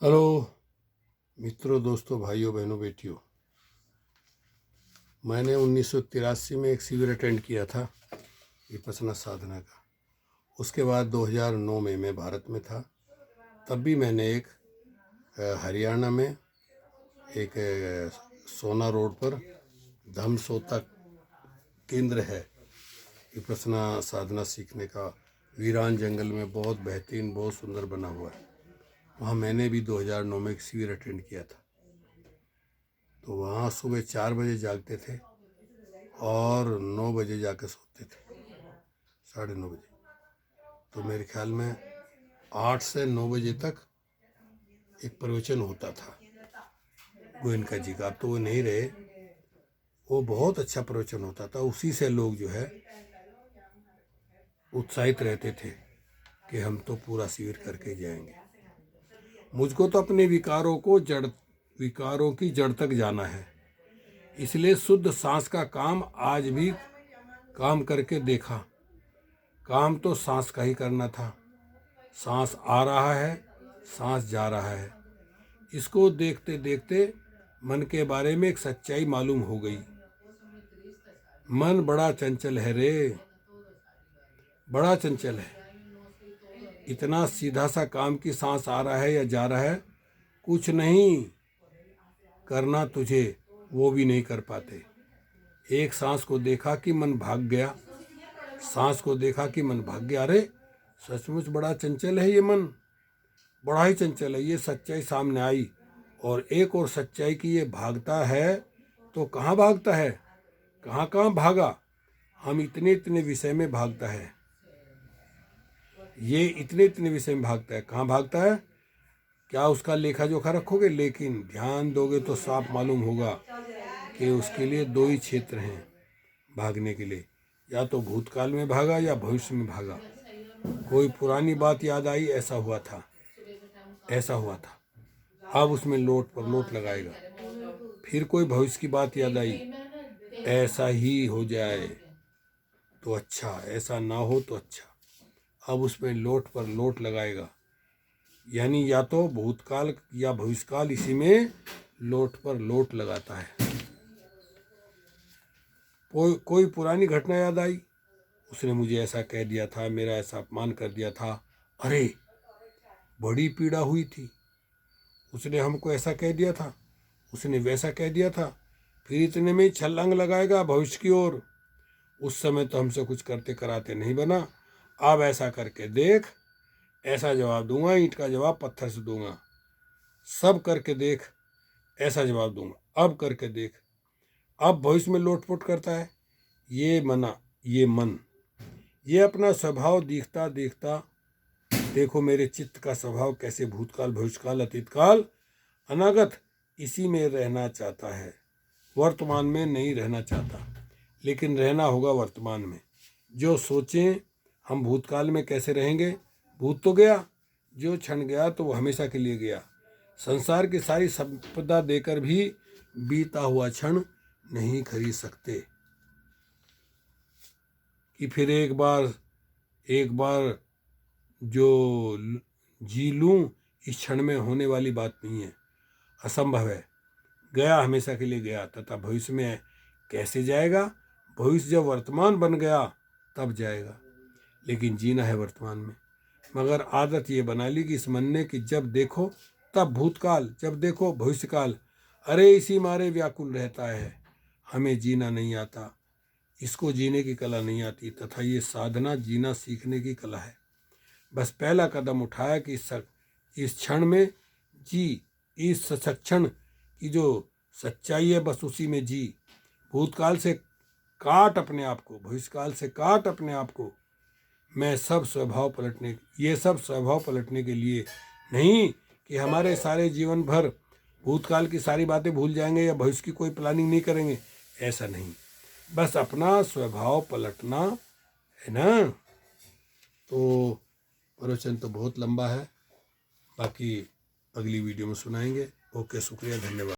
Hello मित्रों, दोस्तों, भाइयों, बहनों, बेटियों। मैंने 1983 में एक शिविर अटेंड किया था विपश्यना साधना का। उसके बाद 2009 में मैं भारत में था। तब भी मैंने एक हरियाणा में एक सोना रोड पर धम्मसोता केंद्र है विपश्यना साधना सीखने का। वीरान जंगल में बहुत बेहतरीन, बहुत सुंदर बना हुआ है। वहाँ मैंने भी 2009 में एक शिविर अटेंड किया था। तो वहाँ सुबह 4 बजे जागते थे और 9 बजे जाकर सोते थे, 9:30 बजे। तो मेरे ख्याल में 8 से 9 बजे तक एक प्रवचन होता था गोयनका जी का। अब तो वो नहीं रहे। वो बहुत अच्छा प्रवचन होता था। उसी से लोग जो है उत्साहित रहते थे कि हम तो पूरा शिविर करके जाएंगे। मुझको तो अपने विकारों की जड़ तक जाना है। इसलिए शुद्ध सांस का काम आज भी काम करके देखा। काम तो सांस का ही करना था। सांस आ रहा है, सांस जा रहा है। इसको देखते देखते मन के बारे में एक सच्चाई मालूम हो गई। मन बड़ा चंचल है रे, बड़ा चंचल है। इतना सीधा सा काम की सांस आ रहा है या जा रहा है, कुछ नहीं करना तुझे, वो भी नहीं कर पाते। एक सांस को देखा कि मन भाग गया, सांस को देखा कि मन भाग गया। अरे सचमुच बड़ा चंचल है ये मन, बड़ा ही चंचल है। ये सच्चाई सामने आई। और एक और सच्चाई की ये भागता है तो कहाँ भागता है, कहाँ कहाँ भागा। हम इतने इतने विषय में भागता है, ये इतने इतने विषय में भागता है। कहाँ भागता है, क्या उसका लेखा जोखा रखोगे? लेकिन ध्यान दोगे तो साफ मालूम होगा कि उसके लिए दो ही क्षेत्र हैं भागने के लिए। या तो भूतकाल में भागा या भविष्य में भागा। कोई पुरानी बात याद आई, ऐसा हुआ था, ऐसा हुआ था, अब उसमें लोट पर लोट लगाएगा। फिर कोई भविष्य की बात याद आई, ऐसा ही हो जाए तो अच्छा, ऐसा ना हो तो अच्छा। अब उसमें लोट पर लोट लगाएगा। यानी या तो भूतकाल या भविष्यकाल, इसी में लोट पर लोट लगाता है। कोई पुरानी घटना याद आई, उसने मुझे ऐसा कह दिया था, मेरा ऐसा अपमान कर दिया था, अरे बड़ी पीड़ा हुई थी, उसने हमको ऐसा कह दिया था, उसने वैसा कह दिया था। फिर इतने में ही छलांग लगाएगा भविष्य की ओर। उस समय तो हमसे कुछ करते कराते नहीं बना, अब ऐसा करके देख, ऐसा जवाब दूंगा, ईंट का जवाब पत्थर से दूंगा। सब करके देख, ऐसा जवाब दूंगा, अब करके देख। अब भविष्य में लोटपोट करता है ये मन। ये अपना स्वभाव दिखता दिखता, देखो मेरे चित्त का स्वभाव कैसे भूतकाल, भविष्यकाल, अतीतकाल, अनागत, इसी में रहना चाहता है। वर्तमान में नहीं रहना चाहता, लेकिन रहना होगा वर्तमान में। जो सोचें हम भूतकाल में कैसे रहेंगे, भूत तो गया, जो क्षण गया तो वो हमेशा के लिए गया। संसार की सारी संपदा देकर भी बीता हुआ क्षण नहीं खरीद सकते कि फिर एक बार जो जी लूं, इस क्षण में होने वाली बात नहीं है, असंभव है। गया हमेशा के लिए गया, तथा भविष्य में कैसे जाएगा? भविष्य जब वर्तमान बन गया तब जाएगा, लेकिन जीना है वर्तमान में। मगर आदत ये बना ली कि इस मन ने कि जब देखो तब भूतकाल, जब देखो भविष्यकाल। अरे इसी मारे व्याकुल रहता है। हमें जीना नहीं आता, इसको जीने की कला नहीं आती, तथा ये साधना जीना सीखने की कला है। बस पहला कदम उठाया कि इस क्षण में जी, इस सक्षण की जो सच्चाई है बस उसी में जी। भूतकाल से काट अपने आप को, भविष्यकाल से काट अपने आप को। ये सब स्वभाव पलटने के लिए नहीं कि हमारे सारे जीवन भर भूतकाल की सारी बातें भूल जाएंगे या भविष्य की कोई प्लानिंग नहीं करेंगे, ऐसा नहीं। बस अपना स्वभाव पलटना है ना। तो प्रवचन तो बहुत लंबा है, बाकी अगली वीडियो में सुनाएंगे। ओके, शुक्रिया, धन्यवाद।